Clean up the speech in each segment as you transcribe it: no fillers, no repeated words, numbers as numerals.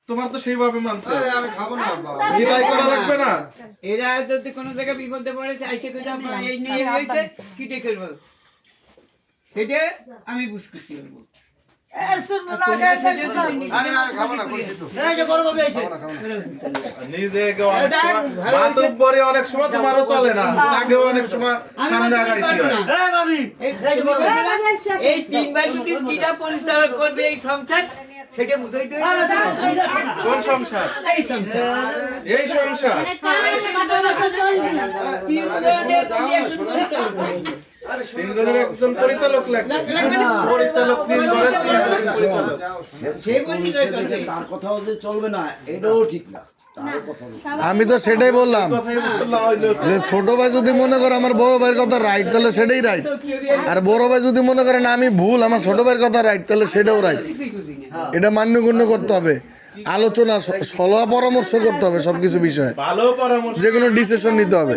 তোমার তো সেইভাবে মানতে আমি খাবো না বিদায় করা লাগবে না। এরা যদি কোনো জায়গায় বিপদে পড়ে চাইছে তো এই নিয়ে হয়েছে কি দেখে সেটা আমি বুঝতে পারবো। অনেক সময় তোমারও চলে না, আগেও অনেক সময় সামনে আগাড়িতে হয়। এই 3 ভাই যদি কিটা পরিচালনা করবে এই সংসার সেটা বুঝাই দেবে। কোন সংসার? এই সংসার এই সংসার তিনজনের একজন পরিচালক লাগবে, পরিচালক তিনজনের তিনজন পরিচালক। তার কথাও যে চলবে না এটাও ঠিক না। আমি তো সেটাই বললাম যে ছোট ভাই যদি মনে করে আমার বড় ভাইয়ের কথা রাইট তাহলে সেটাই রাইট, আর বড় ভাই যদি মনে করে না আমি ভুল আমার ছোট ভাইয়ের কথা রাইট তাহলে সেটাও রাইট। এটা মান্যগণ্য করতে হবে, আলোচনা সলাহ পরামর্শ করতে হবে সবকিছু বিষয়ে, ভালো পরামর্শ, যে কোনো ডিসিশন নিতে হবে।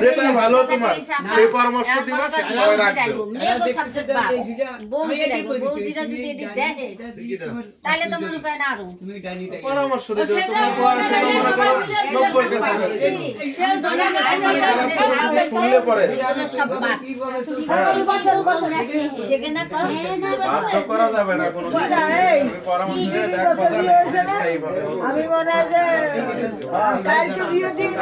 যেটা ভালো তোমার সেই পরামর্শ দিবা, সেটা রাখবে। পরামর্শ দিতে তোমার বয়স মনে করো 90 কাছে শুনলে পরে বাধ্য করা যাবে না কোনো কিছু। পরামর্শ দিয়ে দেখো আমি মনে হয় যে কালকে বিয়ে দিয়ে